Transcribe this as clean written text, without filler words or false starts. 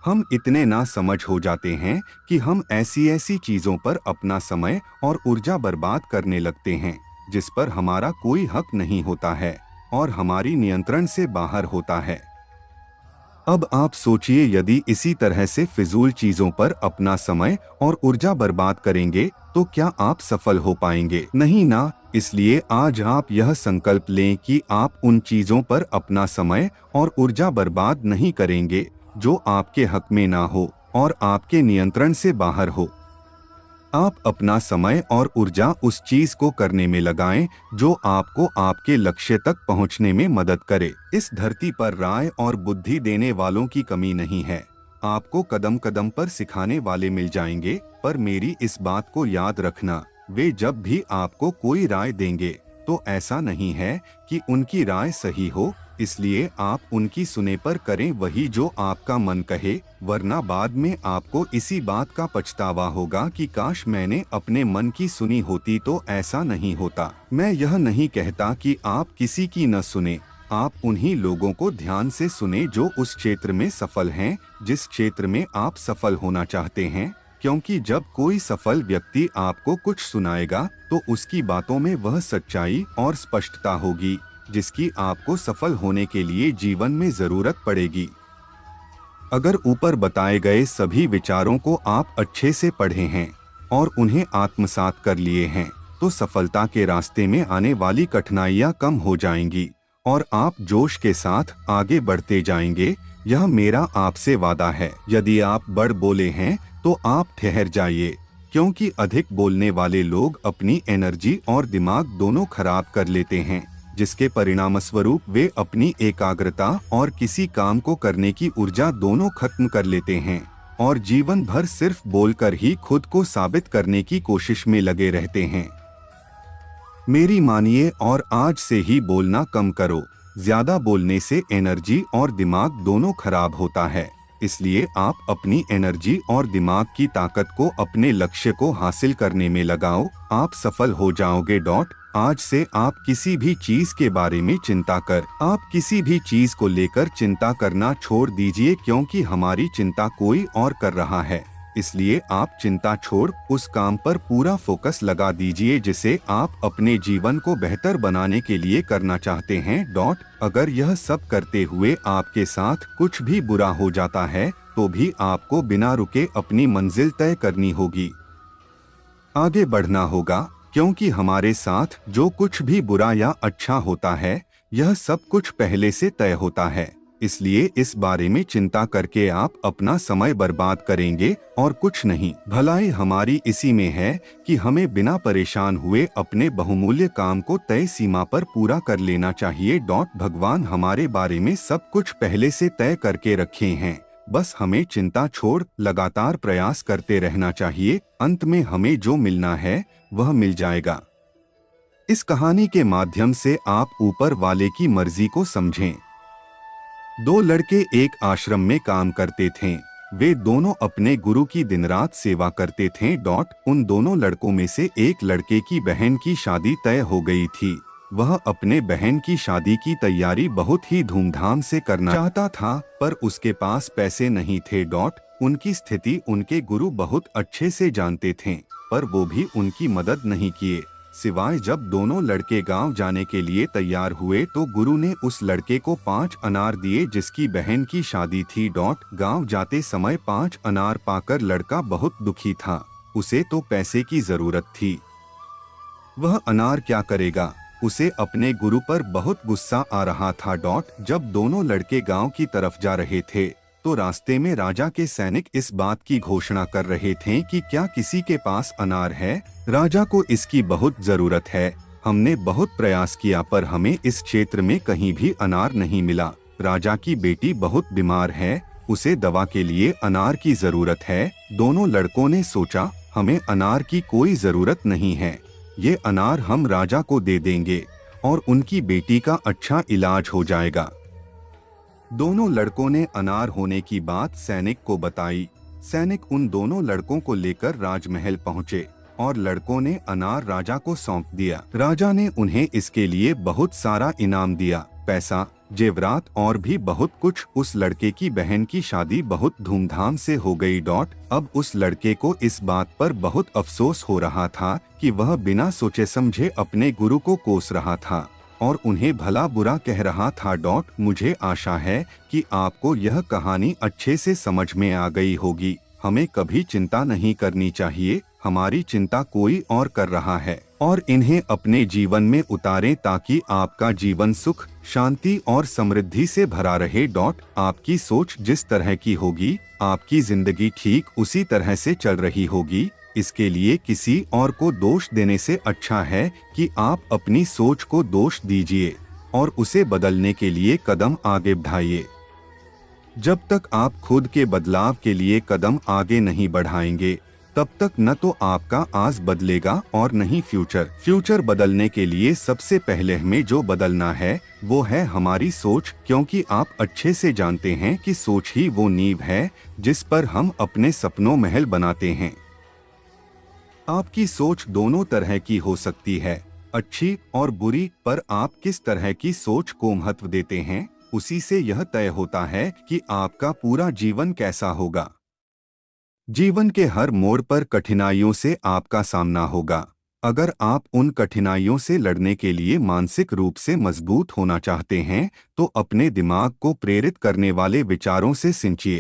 हम इतने ना समझ हो जाते हैं कि हम ऐसी ऐसी चीजों पर अपना समय और ऊर्जा बर्बाद करने लगते हैं जिस पर हमारा कोई हक नहीं होता है और हमारी नियंत्रण से बाहर होता है। अब आप सोचिए, यदि इसी तरह से फिजूल चीजों पर अपना समय और ऊर्जा बर्बाद करेंगे तो क्या आप सफल हो पाएंगे? नहीं ना। इसलिए आज आप यह संकल्प लें कि आप उन चीजों पर अपना समय और ऊर्जा बर्बाद नहीं करेंगे जो आपके हक में ना हो और आपके नियंत्रण से बाहर हो। आप अपना समय और ऊर्जा उस चीज को करने में लगाएं जो आपको आपके लक्ष्य तक पहुंचने में मदद करे। इस धरती पर राय और बुद्धि देने वालों की कमी नहीं है। आपको कदम कदम पर सिखाने वाले मिल जाएंगे, पर मेरी इस बात को याद रखना, वे जब भी आपको कोई राय देंगे तो ऐसा नहीं है कि उनकी राय सही हो, इसलिए आप उनकी सुने पर करें वही जो आपका मन कहे, वरना बाद में आपको इसी बात का पछतावा होगा कि काश मैंने अपने मन की सुनी होती तो ऐसा नहीं होता। मैं यह नहीं कहता कि आप किसी की न सुने, आप उन्हीं लोगों को ध्यान से सुने जो उस क्षेत्र में सफल हैं जिस क्षेत्र में आप सफल होना चाहते हैं, क्योंकि जब कोई सफल व्यक्ति आपको कुछ सुनाएगा तो उसकी बातों में वह सच्चाई और स्पष्टता होगी जिसकी आपको सफल होने के लिए जीवन में जरूरत पड़ेगी। अगर ऊपर बताए गए सभी विचारों को आप अच्छे से पढ़े हैं और उन्हें आत्मसात कर लिए हैं तो सफलता के रास्ते में आने वाली कठिनाइयां कम हो जाएंगी और आप जोश के साथ आगे बढ़ते जाएंगे। यह मेरा आपसे वादा है। यदि आप बढ़ बोले हैं तो आप ठहर जाइए, क्योंकि अधिक बोलने वाले लोग अपनी एनर्जी और दिमाग दोनों खराब कर लेते हैं, जिसके परिणामस्वरूप वे अपनी एकाग्रता और किसी काम को करने की ऊर्जा दोनों खत्म कर लेते हैं और जीवन भर सिर्फ बोलकर ही खुद को साबित करने की कोशिश में लगे रहते हैं। मेरी मानिए और आज से ही बोलना कम करो। ज्यादा बोलने से एनर्जी और दिमाग दोनों खराब होता है, इसलिए आप अपनी एनर्जी और दिमाग की ताकत को अपने लक्ष्य को हासिल करने में लगाओ। आप सफल हो जाओगे। आज से आप किसी भी चीज के बारे में आप किसी भी चीज को लेकर चिंता करना छोड़ दीजिए, क्योंकि हमारी चिंता कोई और कर रहा है। इसलिए आप चिंता छोड़ उस काम पर पूरा फोकस लगा दीजिए जिसे आप अपने जीवन को बेहतर बनाने के लिए करना चाहते हैं। अगर यह सब करते हुए आपके साथ कुछ भी बुरा हो जाता है तो भी आपको बिना रुके अपनी मंजिल तय करनी होगी, आगे बढ़ना होगा, क्योंकि हमारे साथ जो कुछ भी बुरा या अच्छा होता है यह सब कुछ पहले से तय होता है। इसलिए इस बारे में चिंता करके आप अपना समय बर्बाद करेंगे और कुछ नहीं। भलाई हमारी इसी में है कि हमें बिना परेशान हुए अपने बहुमूल्य काम को तय सीमा पर पूरा कर लेना चाहिए। भगवान हमारे बारे में सब कुछ पहले से तय करके रखे हैं, बस हमें चिंता छोड़ लगातार प्रयास करते रहना चाहिए। अंत में हमें जो मिलना है वह मिल जाएगा। इस कहानी के माध्यम से आप ऊपर वाले की मर्जी को समझें। दो लड़के एक आश्रम में काम करते थे। वे दोनों अपने गुरु की दिन रात सेवा करते थे। उन दोनों लड़कों में से एक लड़के की बहन की शादी तय हो गई थी। वह अपने बहन की शादी की तैयारी बहुत ही धूमधाम से करना चाहता था, पर उसके पास पैसे नहीं थे। उनकी स्थिति उनके गुरु बहुत अच्छे से जानते थे, पर वो भी उनकी मदद नहीं किए। सिवाय जब दोनों लड़के गांव जाने के लिए तैयार हुए तो गुरु ने उस लड़के को 5 अनार दिए जिसकी बहन की शादी थी। गांव जाते समय 5 अनार पाकर लड़का बहुत दुखी था। उसे तो पैसे की जरूरत थी, वह अनार क्या करेगा? उसे अपने गुरु पर बहुत गुस्सा आ रहा था। जब दोनों लड़के गांव की तरफ जा रहे थे तो रास्ते में राजा के सैनिक इस बात की घोषणा कर रहे थे कि क्या किसी के पास अनार है? राजा को इसकी बहुत जरूरत है। हमने बहुत प्रयास किया पर हमें इस क्षेत्र में कहीं भी अनार नहीं मिला। राजा की बेटी बहुत बीमार है, उसे दवा के लिए अनार की जरूरत है। दोनों लड़कों ने सोचा, हमें अनार की कोई जरूरत नहीं है, ये अनार हम राजा को दे देंगे और उनकी बेटी का अच्छा इलाज हो जाएगा। दोनों लड़कों ने अनार होने की बात सैनिक को बताई। सैनिक उन दोनों लड़कों को लेकर राजमहल पहुंचे और लड़कों ने अनार राजा को सौंप दिया। राजा ने उन्हें इसके लिए बहुत सारा इनाम दिया, पैसा, जेवरात और भी बहुत कुछ। उस लड़के की बहन की शादी बहुत धूमधाम से हो गई। अब उस लड़के को इस बात पर बहुत अफसोस हो रहा था कि वह बिना सोचे समझे अपने गुरु को कोस रहा था और उन्हें भला बुरा कह रहा था। मुझे आशा है कि आपको यह कहानी अच्छे से समझ में आ गई होगी। हमें कभी चिंता नहीं करनी चाहिए, हमारी चिंता कोई और कर रहा है, और इन्हें अपने जीवन में उतारें ताकि आपका जीवन सुख, शांति और समृद्धि से भरा रहे। आपकी सोच जिस तरह की होगी, आपकी जिंदगी ठीक उसी तरह से चल रही होगी। इसके लिए किसी और को दोष देने से अच्छा है कि आप अपनी सोच को दोष दीजिए और उसे बदलने के लिए कदम आगे बढ़ाइए। जब तक आप खुद के बदलाव के लिए कदम आगे नहीं बढ़ाएंगे, तब तक न तो आपका आज बदलेगा और नहीं फ्यूचर बदलने के लिए सबसे पहले हमें जो बदलना है वो है हमारी सोच, क्योंकि आप अच्छे से जानते हैं कि सोच ही वो नींव है जिस पर हम अपने सपनों महल बनाते हैं। आपकी सोच दोनों तरह की हो सकती है, अच्छी और बुरी, पर आप किस तरह की सोच को महत्व देते हैं उसी से यह तय होता है कि आपका पूरा जीवन कैसा होगा। जीवन के हर मोड़ पर कठिनाइयों से आपका सामना होगा। अगर आप उन कठिनाइयों से लड़ने के लिए मानसिक रूप से मजबूत होना चाहते हैं तो अपने दिमाग को प्रेरित करने वाले विचारों से सिंचिए।